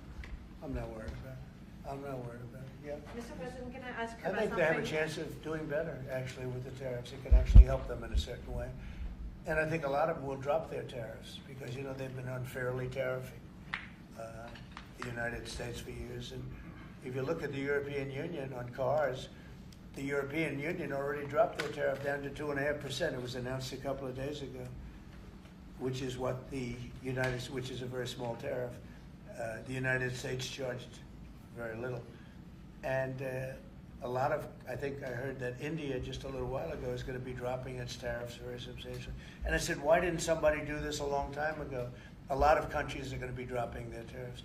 I'm not worried about it. I'm not worried about it. Yeah. Mr. President, can I ask you I about think something? they have a chance of doing better, actually, with the tariffs. It can actually help them in a certain way. And I think a lot of them will drop their tariffs because, you know, they've been unfairly tariffing the United States for years. And if you look at the European Union on cars, the European Union already dropped their tariff down to 2.5%. It was announced a couple of days ago, which is what which is a very small tariff. The United States charged very little. And a lot of, I think I heard that India just a little while ago is going to be dropping its tariffs very substantially. And I said, why didn't somebody do this a long time ago? A lot of countries are going to be dropping their tariffs.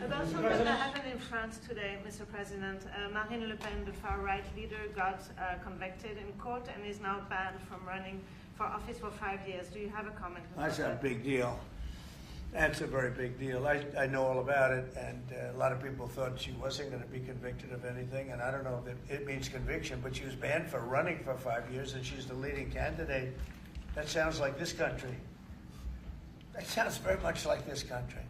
About something that happened in France today, Mr. President. Marine Le Pen, the far-right leader, got convicted in court and is now banned from running for office for 5 years. Do you have a comment about that? That's a big deal. That's a very big deal. I know all about it, and a lot of people thought she wasn't going to be convicted of anything, and I don't know if it means conviction, but she was banned for running for 5 years, and she's the leading candidate. That sounds like this country. That sounds very much like this country.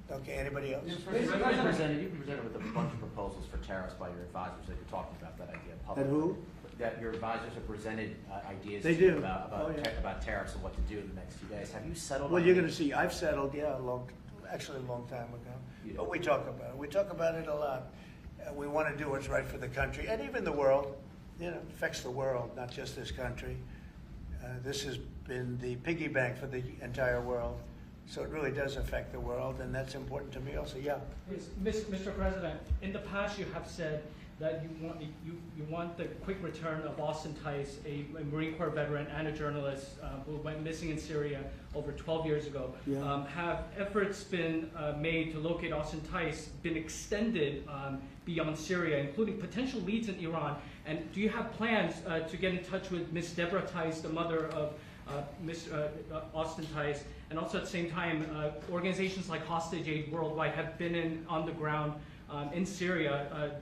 Okay, anybody else? You presented with a bunch of proposals for tariffs by your advisors that you're talking about that idea publicly. And who? That your advisors have presented ideas They to you do. about tariffs and what to do in the next few days. Have you settled Well, on you're any- going to see, I've settled, yeah, a long time ago. Yeah. But we talk about it. We talk about it a lot. We want to do what's right for the country and even the world. You know, it affects the world, not just this country. This has been the piggy bank for the entire world. So it really does affect the world, and that's important to me also, yeah. Yes, Mr. President, in the past you have said that you want the quick return of Austin Tice, a Marine Corps veteran and a journalist who went missing in Syria over 12 years ago. Yeah. Have efforts been made to locate Austin Tice been extended beyond Syria, including potential leads in Iran? And do you have plans to get in touch with Ms. Deborah Tice, the mother of Austin Tice? And also at the same time, organizations like Hostage Aid Worldwide have been on the ground in Syria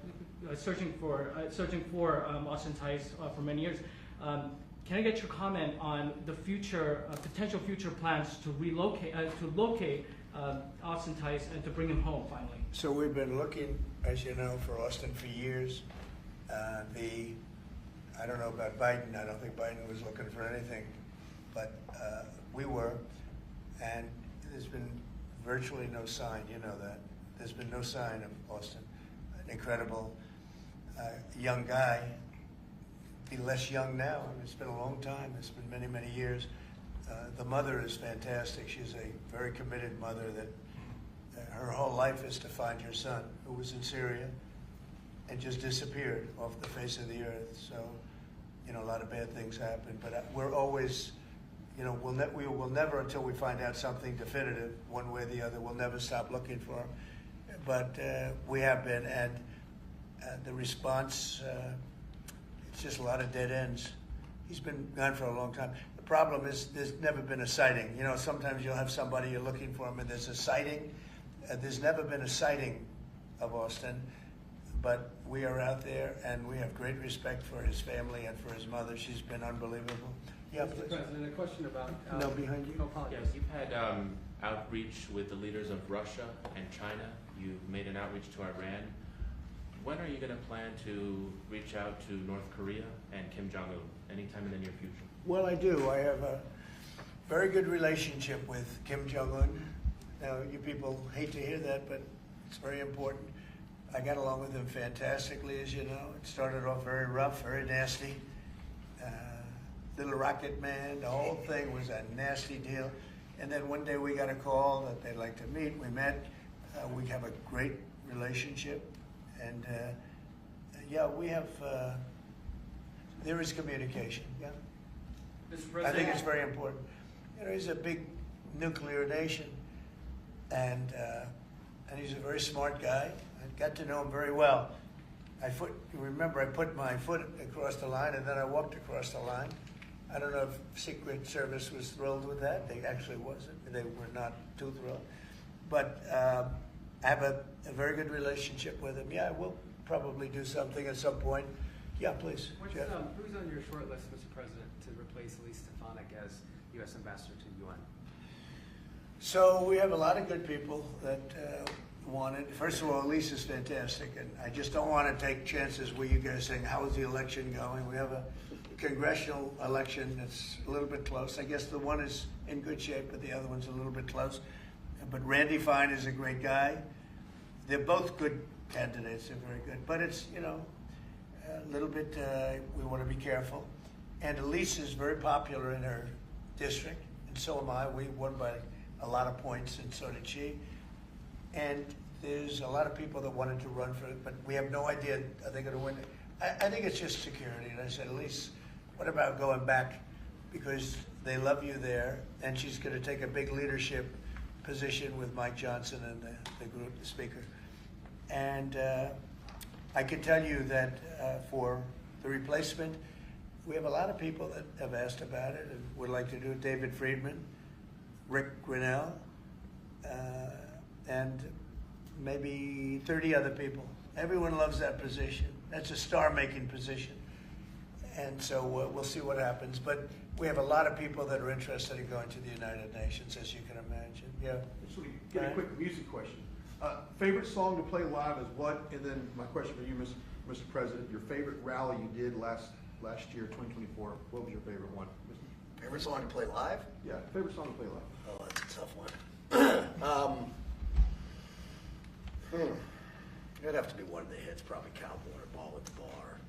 searching for Austin Tice for many years. Can I get your comment on the future, potential future plans to locate Austin Tice and to bring him home finally? So we've been looking, as you know, for Austin for years. I don't know about Biden. I don't think Biden was looking for anything, but we were, and there's been virtually no sign. You know that there's been no sign of Austin. An incredible young guy. Be less young now. I mean, it's been a long time. It's been many, many years. The mother is fantastic. She's a very committed mother that her whole life is to find her son, who was in Syria and just disappeared off the face of the earth. So, you know, a lot of bad things happen. But we're always, you know, we will never, until we find out something definitive, one way or the other, we'll never stop looking for him. But we have been, and the response, it's just a lot of dead ends. He's been gone for a long time. The problem is there's never been a sighting. You know, sometimes you'll have somebody you're looking for him and there's a sighting. There's never been a sighting of Austin, but we are out there and we have great respect for his family and for his mother. She's been unbelievable. Yeah, Mr. please. President, a question about... No, behind you. No, apologies. Yes, you've had outreach with the leaders of Russia and China. You've made an outreach to Iran. When are you going to plan to reach out to North Korea and Kim Jong-un? Anytime in the near future? Well, I do. I have a very good relationship with Kim Jong-un. Now, you people hate to hear that, but it's very important. I got along with him fantastically, as you know. It started off very rough, very nasty. Little rocket man, the whole thing was a nasty deal. And then one day we got a call that they'd like to meet. We met. We have a great relationship. And yeah, we have, there is communication, yeah. Mr. I President, think it's very important. You know, he's a big nuclear nation, and he's a very smart guy. I got to know him very well. Remember, I put my foot across the line, and then I walked across the line. I don't know if Secret Service was thrilled with that. They actually wasn't. They were not too thrilled. But I have a very good relationship with him. Yeah, we'll probably do something at some point. Yeah, please. Jeff. Who's on your short list, Mr. President, to replace Elise Stefanik as U.S. Ambassador to the UN? So we have a lot of good people that want it. First of all, Elise is fantastic, and I just don't want to take chances with you guys saying, how is the election going? We have a congressional election that's a little bit close. I guess the one is in good shape, but the other one's a little bit close. But Randy Fine is a great guy. They're both good candidates. They're very good. But it's, you know, a little bit, we want to be careful. And Elise is very popular in her district, and so am I. We won by a lot of points, and so did she. And there's a lot of people that wanted to run for it, but we have no idea, are they going to win it? I think it's just security. And I said, Elise, what about going back? Because they love you there, and she's going to take a big leadership position with Mike Johnson and the group, the speaker. And I can tell you that for the replacement, we have a lot of people that have asked about it and would like to do it. David Friedman, Rick Grinnell, and maybe 30 other people. Everyone loves that position. That's a star-making position. And so we'll see what happens. But we have a lot of people that are interested in going to the United Nations, as you can imagine. Yeah. So we get a quick music question. Favorite song to play live is what? And then my question for you, Mr. President, your favorite rally you did last year, 2024. What was your favorite one? Favorite song to play live? Yeah, favorite song to play live. Oh, that's a tough one. It'd have to be one of the hits, probably Cowboy or Ball at the Bar.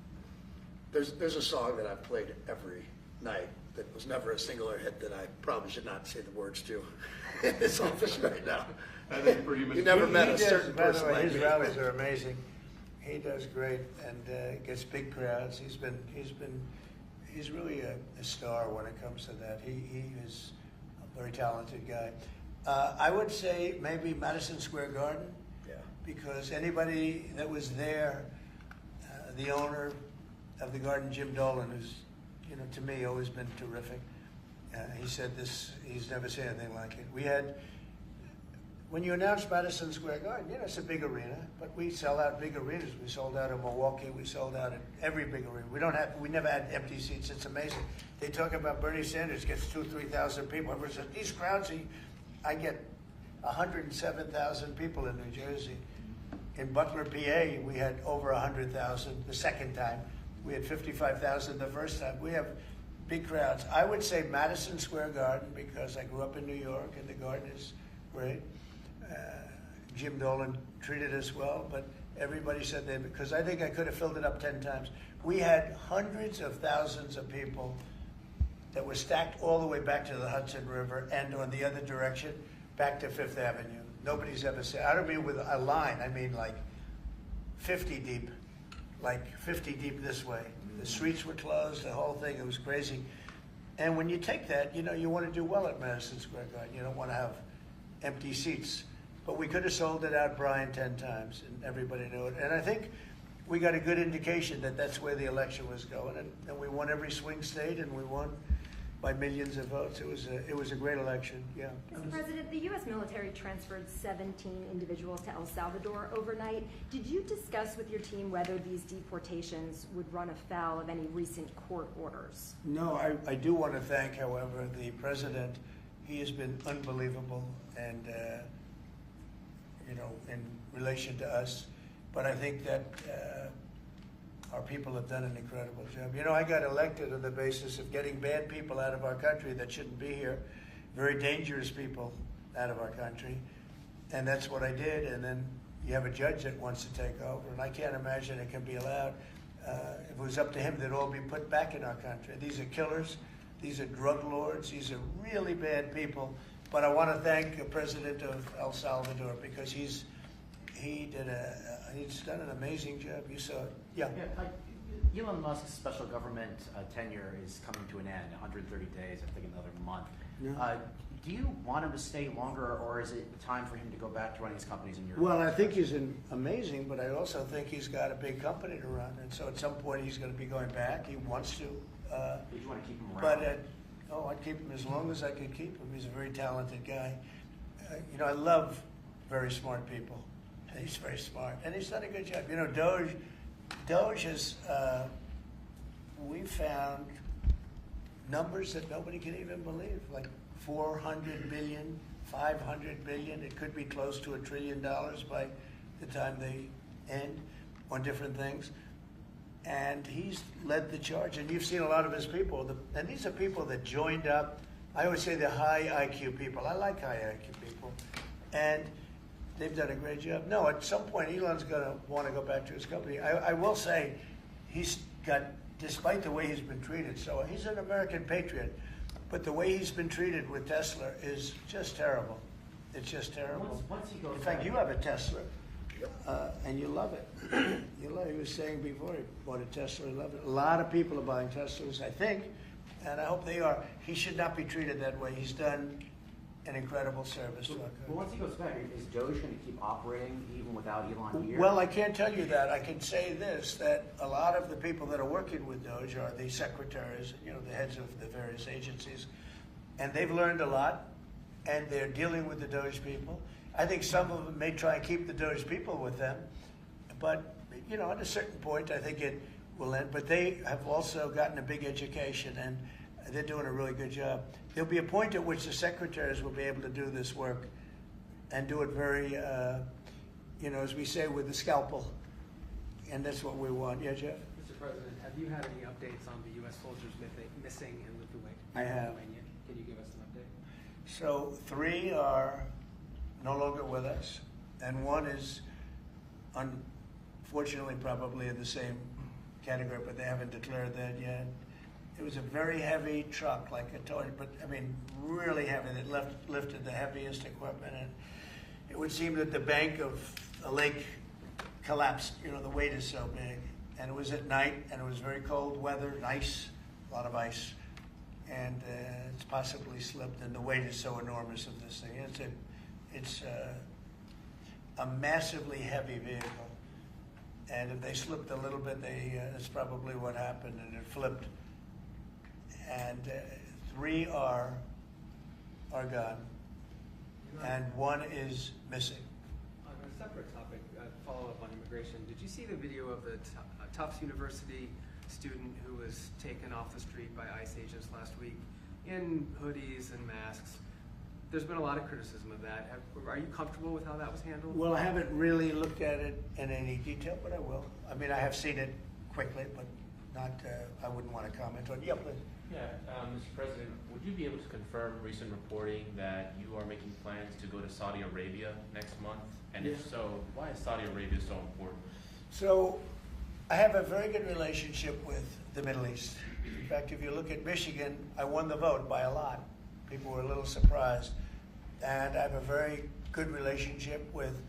There's a song that I've played every night that was never a singular hit that I probably should not say the words to in this office right now. And then for you, Mr. You never met a certain by the person way, like his me. rallies are amazing. He does great and gets big crowds. He's really a star when it comes to that. He is a very talented guy. I would say maybe Madison Square Garden. Yeah. Because anybody that was there, the owner of the garden, Jim Dolan, who's, you know, to me always been terrific. He said this, he's never seen anything like it. We had, when you announce Madison Square Garden, you know, it's a big arena, but we sell out big arenas. We sold out in Milwaukee, we sold out at every big arena. We never had empty seats, it's amazing. They talk about Bernie Sanders gets 2,000 to 3,000 people. Everyone says, these crowds, I get 107,000 people in New Jersey. In Butler, PA, we had over 100,000 the second time. We had 55,000 the first time. We have big crowds. I would say Madison Square Garden because I grew up in New York and the garden is great. Jim Dolan treated us well, but everybody said that because I think I could have filled it up 10 times. We had hundreds of thousands of people that were stacked all the way back to the Hudson River and on the other direction, back to Fifth Avenue. Nobody's ever said, I don't mean with a line, I mean like 50 deep, like 50 deep this way. The streets were closed, the whole thing, it was crazy. And when you take that, you know, you want to do well at Madison Square Garden. You don't want to have empty seats. But we could have sold it out, Brian, 10 times, and everybody knew it. And I think we got a good indication that that's where the election was going. And we won every swing state, and we won by millions of votes. It was a great election, yeah. Mr. President, the U.S. military transferred 17 individuals to El Salvador overnight. Did you discuss with your team whether these deportations would run afoul of any recent court orders? No, I do want to thank, however, the president. He has been unbelievable and, you know, in relation to us. But I think that our people have done an incredible job. You know, I got elected on the basis of getting bad people out of our country that shouldn't be here, very dangerous people out of our country. And that's what I did. And then you have a judge that wants to take over. And I can't imagine it can be allowed. If it was up to him, they'd all be put back in our country. These are killers. These are drug lords. These are really bad people. But I want to thank the president of El Salvador because he's he's done an amazing job. You saw it. Yeah. Elon Musk's special government tenure is coming to an end, 130 days, I think another month. Yeah. Do you want him to stay longer, or is it time for him to go back to running his companies in Europe? Well, I think he's amazing, but I also think he's got a big company to run, and so at some point he's going to be going back. He wants to. But you want to keep him around? But I'd keep him as long as I could keep him. He's a very talented guy. I love very smart people. And he's very smart, and he's done a good job. Doge has. We found numbers that nobody can even believe, like 400 billion, 500 billion. It could be close to $1 trillion by the time they end on different things. And he's led the charge. And you've seen a lot of his people. And these are people that joined up. I always say they're high IQ people. I like high IQ people. And they've done a great job. No, at some point, Elon's going to want to go back to his company. I will say he's got, despite the way he's been treated, so he's an American patriot. But the way he's been treated with Tesla is just terrible. It's just terrible. Once he goes in fact, back, you have a Tesla, and you love it. You love it. He was saying before he bought a Tesla, he loved it. A lot of people are buying Teslas, I think, and I hope they are. He should not be treated that way. He's done an incredible service to our country. But once he goes back, is Doge going to keep operating even without Elon here? Well, I can't tell you that. I can say this, that a lot of the people that are working with Doge are the secretaries, the heads of the various agencies, and they've learned a lot, and they're dealing with the Doge people. I think some of them may try and keep the Doge people with them, but, at a certain point, I think it will end. But they have also gotten a big education, and they're doing a really good job. There'll be a point at which the secretaries will be able to do this work and do it very, as we say, with the scalpel. And that's what we want. Yeah, Jeff? Mr. President, have you had any updates on the U.S. soldiers missing in Lithuania? I have. Can you give us an update? So 3 are no longer with us, and 1 is unfortunately probably in the same category, but they haven't declared that yet. It was a very heavy truck, like I told you, but really heavy. It lifted the heaviest equipment, and it would seem that the bank of a lake collapsed. The weight is so big, and it was at night, and it was very cold weather, ice, a lot of ice, and it's possibly slipped. And the weight is so enormous of this thing. It's a massively heavy vehicle, and if they slipped a little bit, that's probably what happened, and it flipped. And 3 are gone, and 1 is missing. On a separate topic, follow-up on immigration, did you see the video of the Tufts University student who was taken off the street by ICE agents last week in hoodies and masks? There's been a lot of criticism of that. Are you comfortable with how that was handled? Well, I haven't really looked at it in any detail, but I will. I have seen it quickly, but not. I wouldn't want to comment on it. Yeah, please. Yeah, Mr. President, would you be able to confirm recent reporting that you are making plans to go to Saudi Arabia next month? And if so, why is Saudi Arabia so important? So, I have a very good relationship with the Middle East. In fact, if you look at Michigan, I won the vote by a lot. People were a little surprised. And I have a very good relationship with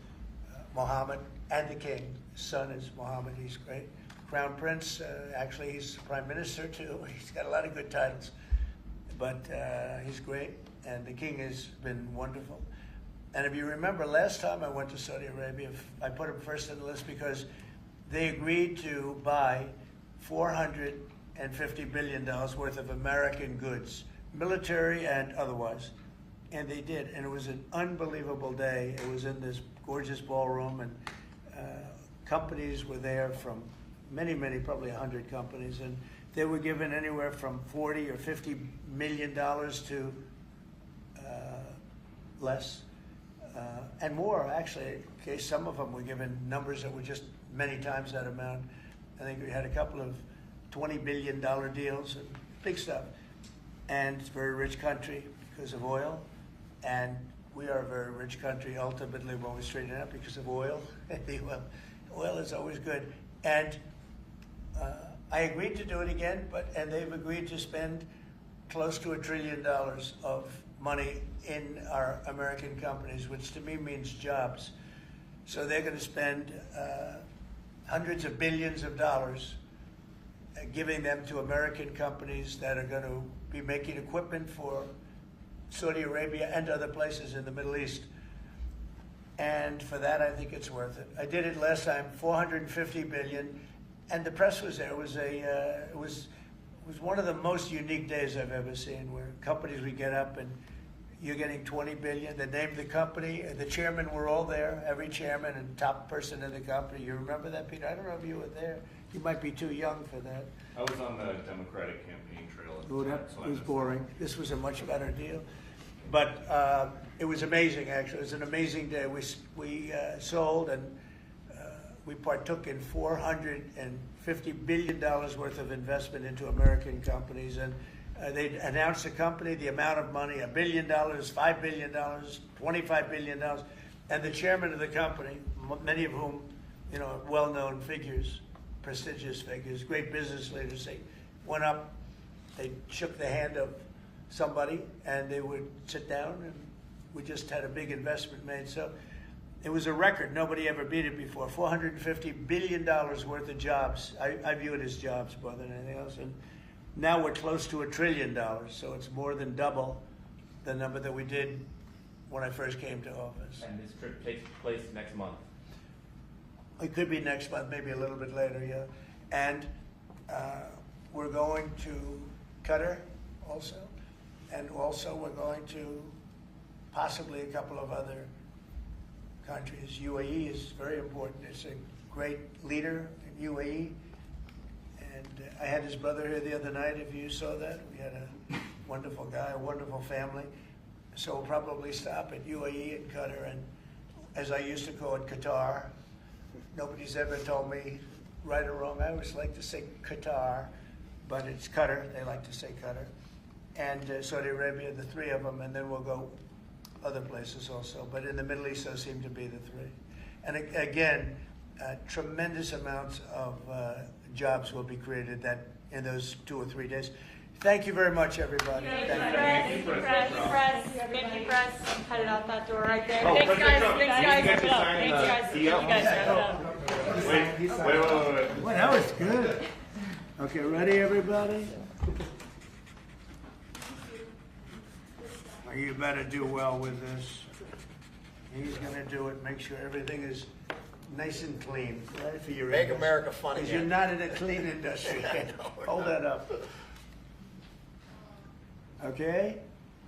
Mohammed and the king. His son is Mohammed, he's great. Crown Prince, actually he's Prime Minister too. He's got a lot of good titles, but he's great, and the king has been wonderful. And if you remember, last time I went to Saudi Arabia, I put him first on the list because they agreed to buy $450 billion worth of American goods, military and otherwise, and they did. And it was an unbelievable day. It was in this gorgeous ballroom, and companies were there from many, probably 100 companies, and they were given anywhere from $40 or $50 million to less, and more, actually. Okay, some of them were given numbers that were just many times that amount. I think we had a couple of $20 billion deals, and big stuff. And it's a very rich country because of oil, and we are a very rich country ultimately when we straighten it out because of oil. Oil is always good. And I agreed to do it again, and they've agreed to spend close to $1 trillion of money in our American companies, which to me means jobs. So they're going to spend hundreds of billions of dollars giving them to American companies that are going to be making equipment for Saudi Arabia and other places in the Middle East. And for that, I think it's worth it. I did it last time, 450 billion, and the press was there. It was it was one of the most unique days I've ever seen, where companies would get up and you're getting 20 billion. They named the company. The chairmen were all there, every chairman and top person in the company. You remember that, Peter? I don't know if you were there. You might be too young for that. I was on the Democratic campaign trail at the Oh, time, that so I was missed boring. This was a much better deal. But it was amazing, actually. It was an amazing day. We sold and we partook in $450 billion worth of investment into American companies. And they announced the company, the amount of money, $1 billion, $5 billion, $25 billion. And the chairman of the company, many of whom, you know, well-known figures, prestigious figures, great business leaders, they went up, they shook the hand of somebody, and they would sit down, and we just had a big investment made. So it was a record. Nobody ever beat it before. $450 billion worth of jobs. I view it as jobs more than anything else. And now we're close to $1 trillion, so it's more than double the number that we did when I first came to office. And this trip takes place next month. It could be next month, maybe a little bit later, yeah. And we're going to Qatar also. And also we're going to possibly a couple of other countries. UAE is very important. It's a great leader in UAE. And I had his brother here the other night, if you saw that. We had a wonderful guy, a wonderful family. So we'll probably stop at UAE and Qatar, and as I used to call it, Qatar. Nobody's ever told me right or wrong. I always like to say Qatar, but it's Qatar. They like to say Qatar. And Saudi Arabia, the three of them, and then we'll go other places also. But in the Middle East, those seem to be the three. And again, tremendous amounts of jobs will be created that in those 2 or 3 days. Thank you very much, everybody. Thank you, press. Thank you, press. Headed out that door right there. Oh, Thanks, guys. Trump. Thanks, You guys. get to sign Thanks, the guys. deal. You guys wrap it up. Wait. Well, that was good. Okay, ready, everybody? You better do well with this. He's going to do it. Make sure everything is nice and clean. Right for your Make industry. America fun Because again. you're not in a clean industry. Hold that up. Okay?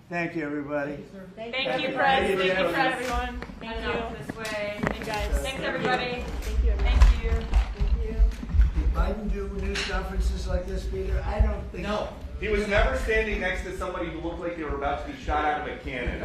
Thank you, everybody. Thank you, press. Thank you, press, everyone. Thank you. This way. Thank you, guys. Thanks, everybody. Thank you. Thank you. Thank you. Did Biden do news conferences like this, Peter? I don't think No. He was never standing next to somebody who looked like they were about to be shot out of a cannon.